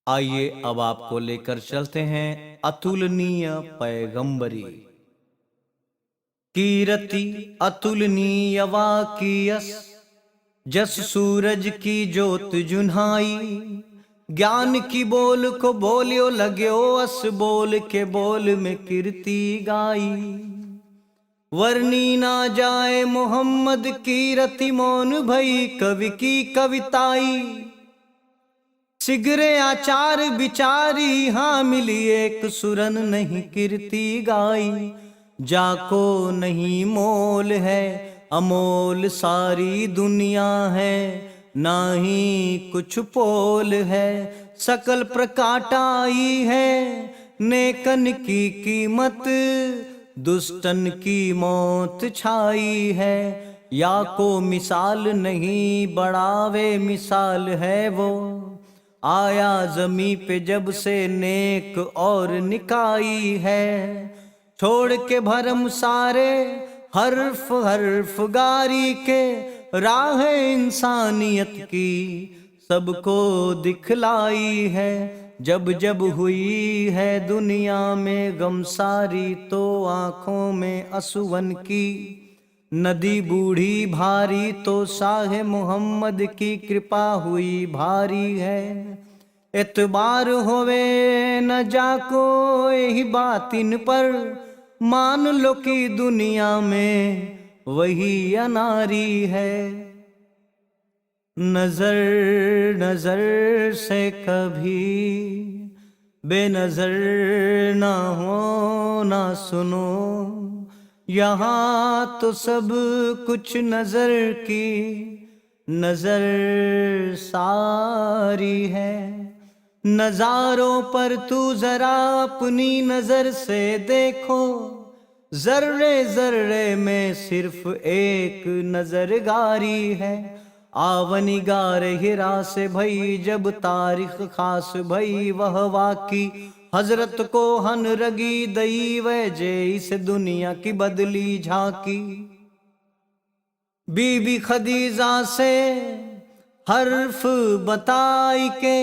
आइए अब आपको लेकर चलते हैं अतुलनीय पैगंबरी। कीरति अतुलनीय वाकियस, जस सूरज की जोत जुन्हाई। ज्ञान की बोल को बोलियो लग्यो, अस बोल के बोल में कीर्ति गाई। वर्णी ना जाए मोहम्मद की रति, मौन भई कवि की कविताई। सिगरे आचार बिचारी, हाँ मिली एक सुरन नहीं कीर्ति गाई। जाको नहीं मोल है, अमोल सारी दुनिया है। नाही कुछ पोल है, सकल प्रकाटाई है। नेकन की कीमत, दुष्टन की मौत छाई है। या को मिसाल नहीं, बढ़ावे मिसाल है वो। आया जमी पे जब से नेक और निकाई है। छोड़ के भरम सारे हर्फ हर्फ गारी के, राह इंसानियत की सबको दिखलाई है। जब जब हुई है दुनिया में गमसारी, तो आंखों में असुवन की नदी बूढ़ी भारी। तो शाह मोहम्मद की कृपा हुई भारी है। एतबार होवे न जाको यही बात इन पर, मान लो कि दुनिया में वही अनारी है। नजर नजर से कभी बेनजर ना हो ना सुनो। यहाँ तो सब कुछ नजर की नजर सारी है। नजारों पर तू जरा अपनी नजर से देखो, जर्रे जर्रे में सिर्फ एक नजरगारी है। आवनी गार हिरा से भई जब तारीख खास भई, वह वाकी हजरत को हन रगी दई। वह जे इस दुनिया की बदली झांकी। बीबी खदीजा से हर्फ बताई के,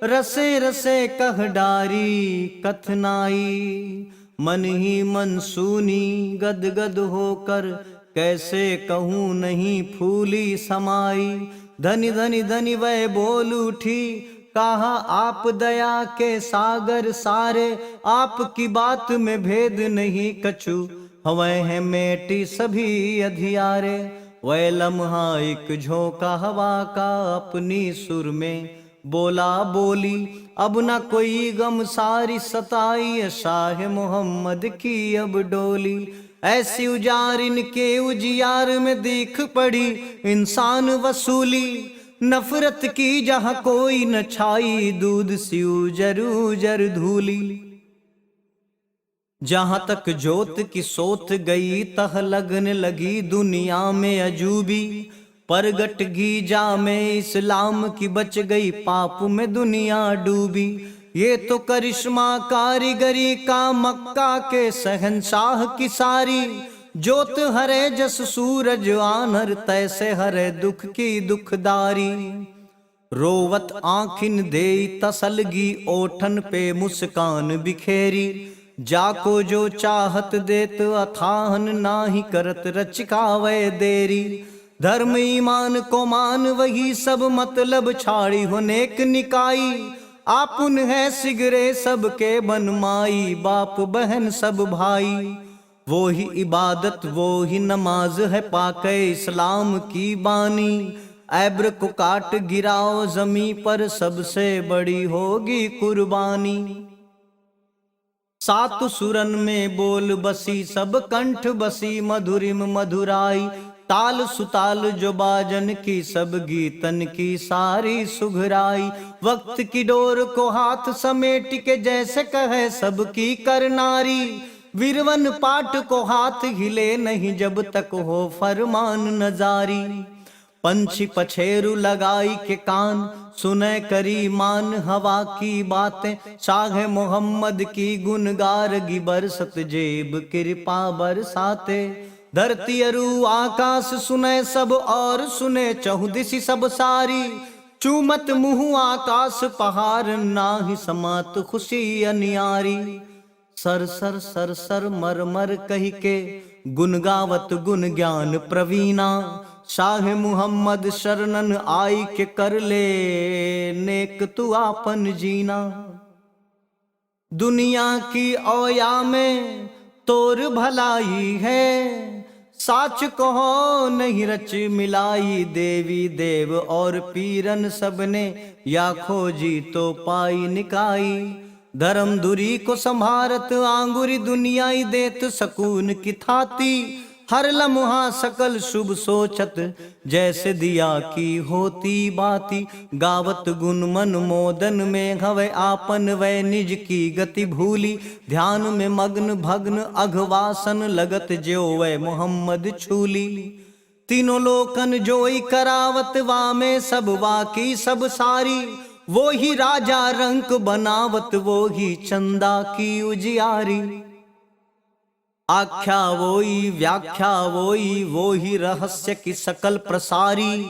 रसे रसे कह डारी कथनाई। मन ही मन सुनी गद गद होकर, कैसे कहूँ नहीं फूली समाई। धनी धनी धनी वह बोल उठी, कहा आप दया के सागर सारे। आपकी बात में भेद नहीं कछु, हमें है मेटी सभी अधियारे। वह लम्हा एक झोंका हवा का, अपनी सुर में बोला बोली। अब न कोई गम सारी सताई, शाह मोहम्मद की अब डोली। ऐसी उजारिन के उजियार में दिख पड़ी इंसान वसूली। नफरत की जहां कोई न छाई, दूध सी उजर उजर धूली। जहां तक जोत की सोत गई, तह लगने लगी दुनिया में अजूबी। परगट गीजा में इस्लाम की बच गई, पाप में दुनिया डूबी। ये तो करिश्मा कारीगरी का मक्का के शहंशाह की सारी। जोत हरे जस सूरज आनर, तैसे हरे दुख की दुखदारी। रोवत आँखिन दे तसलगी, ओठन पे मुस्कान बिखेरी। जाको जो चाहत देत अथाहन, नाही करत रचकावे देरी। धर्म ईमान को मान वही सब मतलब, छाड़ी हो नेक निकाई। आपुन है सिगरे सबके बनमाई, बाप बहन सब भाई। वो ही इबादत वो ही नमाज है, पाके इस्लाम की बानी। ऐब्र को काट गिराओ जमी पर, सबसे बड़ी होगी कुर्बानी। सात सुरन में बोल बसी, सब कंठ बसी मधुरिम मधुराई। ताल सुताल जो बाजन की, सब गीतन की सारी सुघराई। वक्त की डोर को हाथ समेट के, जैसे कहे सबकी करनारी। वीरवन पाठ को हाथ हिले नहीं, जब तक हो फरमान नजारी। पंछी पछेरु लगाई के कान, सुने करी मान हवा की बातें। शाह मोहम्मद की गुनगारगी, बरसत जेब कृपा बरसाते। धरती अरु आकाश सुने सब, और सुने चहुदिशि सब सारी। चूमत मुँह आकाश पहाड़, नाही समात खुशी अनियारी। सर सर सर सर मर मर कही के, गुन गावत गुन ज्ञान प्रवीणा। शाह मुहम्मद शरणन आई के, कर ले नेक तू आपन जीना। दुनिया की ओया में तोर भलाई है, साच कहो नहीं रच मिलाई। देवी देव और पीरन सबने, या खोजी तो पाई निकाई। धर्म दुरी को संभारत आंगुरी, दुनियाई देत सकून की थाती। हर लम्हा सकल शुभ सोचत, जैसे दिया की होती बाती। गावत गुण मन मोदन में, हवे आपन वै निज की गति भूली। ध्यान में मग्न भग्न अघवासन, लगत ज्यो वै मोहम्मद छूली। तीनों लोकन जोई करावत, वामे सब वाकी सब सारी। वो ही राजा रंक बनावत, वो ही चंदा की उजियारी। आख्या वोई व्याख्या वोई, वो ही रहस्य की सकल प्रसारी।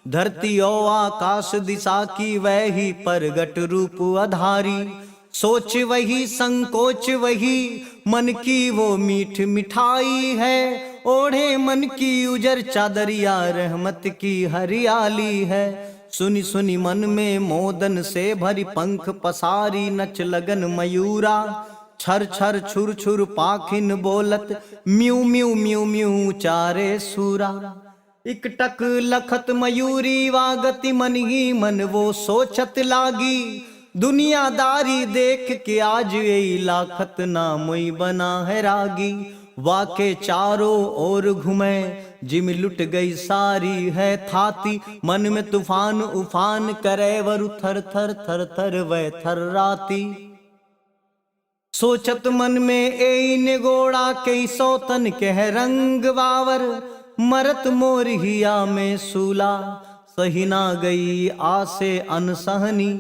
धरती और आकाश दिशा की, वह ही परगट रूप आधारी। सोच वही संकोच वही, मन की वो मीठ मिठाई है। ओढ़े मन की उजर चादरिया, रहमत की हरियाली है। सुनी सुनी मन में मोदन से भरी, पंख पसारी नच लगन मयूरा। छर छर छुर छुर पाखिन बोलत, म्यू म्यू म्यू म्यू चारे सूरा। इकटक लखत मयूरी वागति, मन ही मन वो सोचत लागी। दुनियादारी देख के आज यही लाखत, ना मुई बना है रागी। वाके चारों ओर घूमे, जिम लुट गई सारी है थाती। मन में तूफान उफान करे, वरु थर थर थर थर वह थर्राती। सोचत मन में ए निगोड़ा, कई सौतन कह रंग बावर। मरत मोर हिया में सूला, सही ना गई आसे अनसहनी।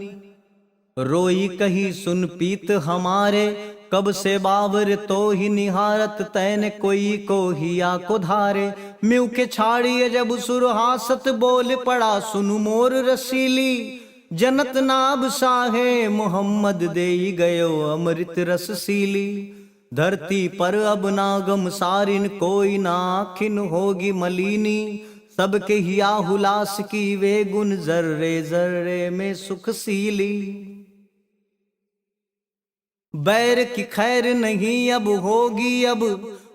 रोई कही सुन पीत हमारे, कब से बावर तो ही निहारत। तैने कोई को हिया को धारे, म्यू के छाड़िए जब सुरहासत। बोल पड़ा सुनु मोर रसीली, जनत नाब साहे मोहम्मद देई गयो अमृत रस सीली। धरती पर अब नागम सारिन, कोई नाखिन होगी मलिनी। सबके हिया हुलास की, वे गुण जर्रे जर्रे में सुख सीली। बैर की खैर नहीं अब होगी, अब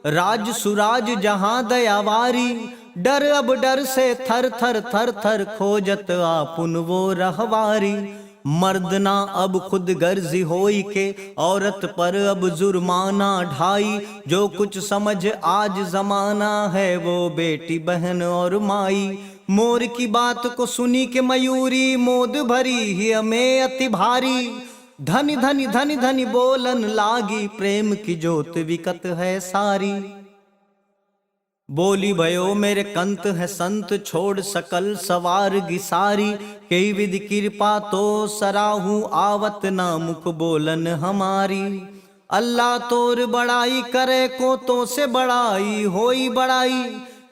राज सुराज जहां दयावारी। डर अब डर से थर थर थर थर, खोजत आपुन वो रहवारी। मर्दना अब खुद गर्जी होई के, औरत पर अब जुर्माना ढाई। जो कुछ समझ आज जमाना है, वो बेटी बहन और माई। मोर की बात को सुनी के मयूरी, मोद भरी ही हमें अति भारी। धनी धनी धनी धनी बोलन लागी, प्रेम की जोत विकत है सारी। बोली भयो मेरे कंत है संत, छोड़ सकल सवार गिसारी। कई विधि कृपा तो सराहू, आवत ना मुख बोलन हमारी। अल्लाह तोर बड़ाई करे को, तो से बड़ाई होई बड़ाई।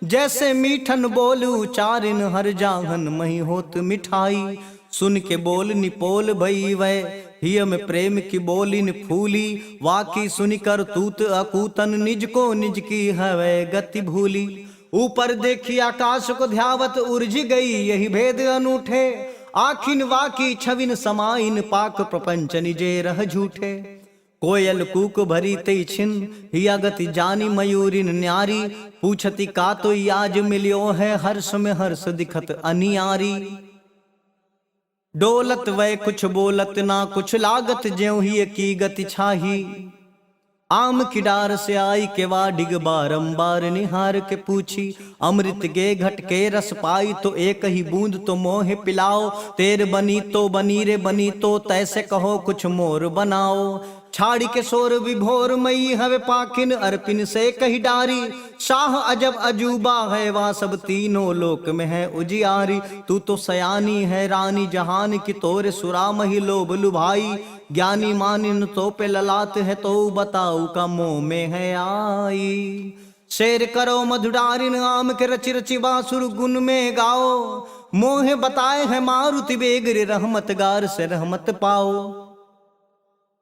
जैसे मीठन बोल उचारिन, हर जाहन मही होत मिठाई। सुन के बोल निपोल भई वै, हिय में प्रेम की बोलिन फूली। वाकी सुनी कर तूत अकूतन, निज को निज की हवे गति भूली। ऊपर देखी आकाश को ध्यावत, उर्झ गई यही भेद अनूठे। आखिन वाकी छविन समाइन, पाक प्रपंच निजे रह झूठे। कोयल कूक भरी तई छिन, हिया गति जानी मयूरिन न्यारी। पूछती का तो आज मिलियो है, हर्ष में हर्ष दिखत अनियारी। डोलत वै कुछ बोलत ना कुछ लागत, ज्यों ही की गति छाही। आम की डार से आई के वाडिग, बारंबार निहार के पूछी। अमृत गे घट के रस पाई, तो एक ही बूंद तो मोहे पिलाओ। तेर बनी तो बनी रे बनी तो, तैसे कहो कुछ मोर बनाओ। छाड़ी के शोर विभोर मई, हवे पाखिन अर्पिन से कही डारी। शाह अजब अजूबा है, वह सब तीनों लोक में है उजियारी। तू तो सयानी है रानी जहान की, तोरे सुरा मही लोभ लुभाई। ज्ञानी मानिन तो पे ललाट है, तो बताऊ का मोह में है आई। शेर करो मधुडारिन, आम के रचि रचि बासुर गुन में गाओ। मोहे बताए है मारुति बेग रे रहमत गार से रहमत पाओ।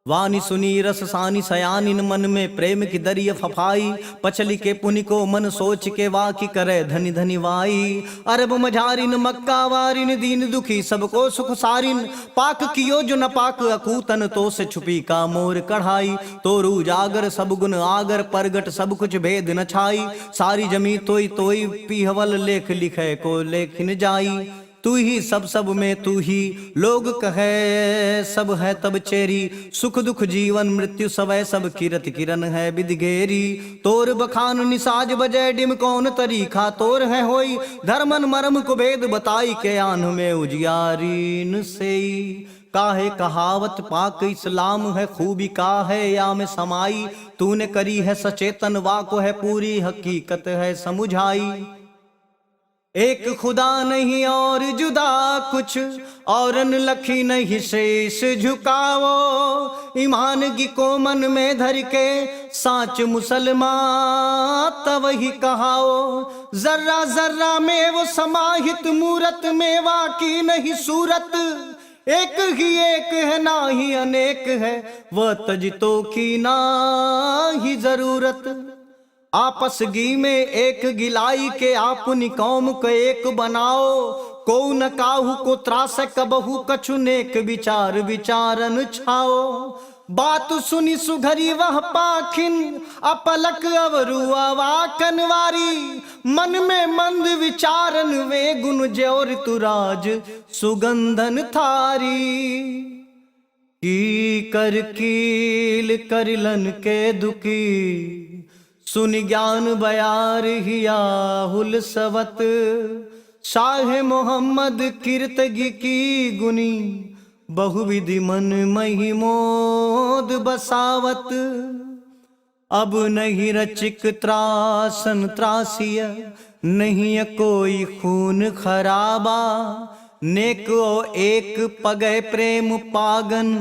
वाणी सुनी रस सानी सयानिन मन में प्रेम की दरिया फफाई। पछली के पुनि को मन सोच के वाकी करे धनी धनी वाई। अरब मझारिन मक्का वारिन दीन दुखी सबको सुख सारिन। पाक कियो जो न पाक अकूतन तो से छुपी का मोर कढ़ाई। तोरू जागर सब गुण आगर परगट सब कुछ भेद न छाई। सारी जमी तोई तोई पीहवल लेख लिखे को लेखिन जाई। तू ही सब में तू ही लोग कहे सब है तब चेरी। सुख दुख जीवन मृत्यु सवै सब किरत किरण है बिदगेरी। तोर बखान निसाज बजै डिम कौन तरीखा तोर है होई। धर्मन मर्म को भेद बताई के आन में उजियारीन से। काहे कहावत पाक इस्लाम है खूबी का है या में समाई। तूने करी है सचेतन वाको है पूरी हकीकत है समुझाई। एक खुदा नहीं और जुदा कुछ औरन लखी नहीं शेष झुकावो। ईमान की को मन में धर के साच मुसलमान तब ही कहाओ। जर्रा जर्रा में वो समाहित मूरत में वाकी नहीं सूरत। एक ही एक है ना ही अनेक है वह तजतो की ना ही जरूरत। आपस गी में एक गिलाई के आपनी कौम को एक बनाओ। को न काहू को त्रास कबहू कछु नेक विचार विचारन छाओ। बात सुनी सुघरी वह पाखिन अपलक अवरुआ कनवारी। मन में मंद विचारन वे गुण ज्योर तुराज सुगंधन थारी। की कर कील करिलन के दुखी सुन ज्ञान बयार हिया हुल सवत। शाह मोहम्मद कीर्तगी की गुनी बहुविधि मन महिमोद बसावत। अब नहीं रचिक त्रासन त्रासिय नहीं कोई खून खराबा। नेको एक पगै प्रेम पागन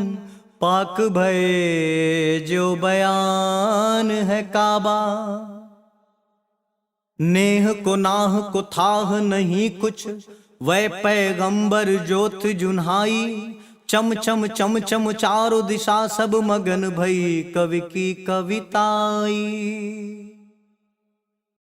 पाक भय जो बयान है काबा। नेह को नाह को थाह नहीं कुछ वै पैगंबर जोत जुन्हाई। चम चम चम चम चारों दिशा सब मगन भई कवि की कविताई।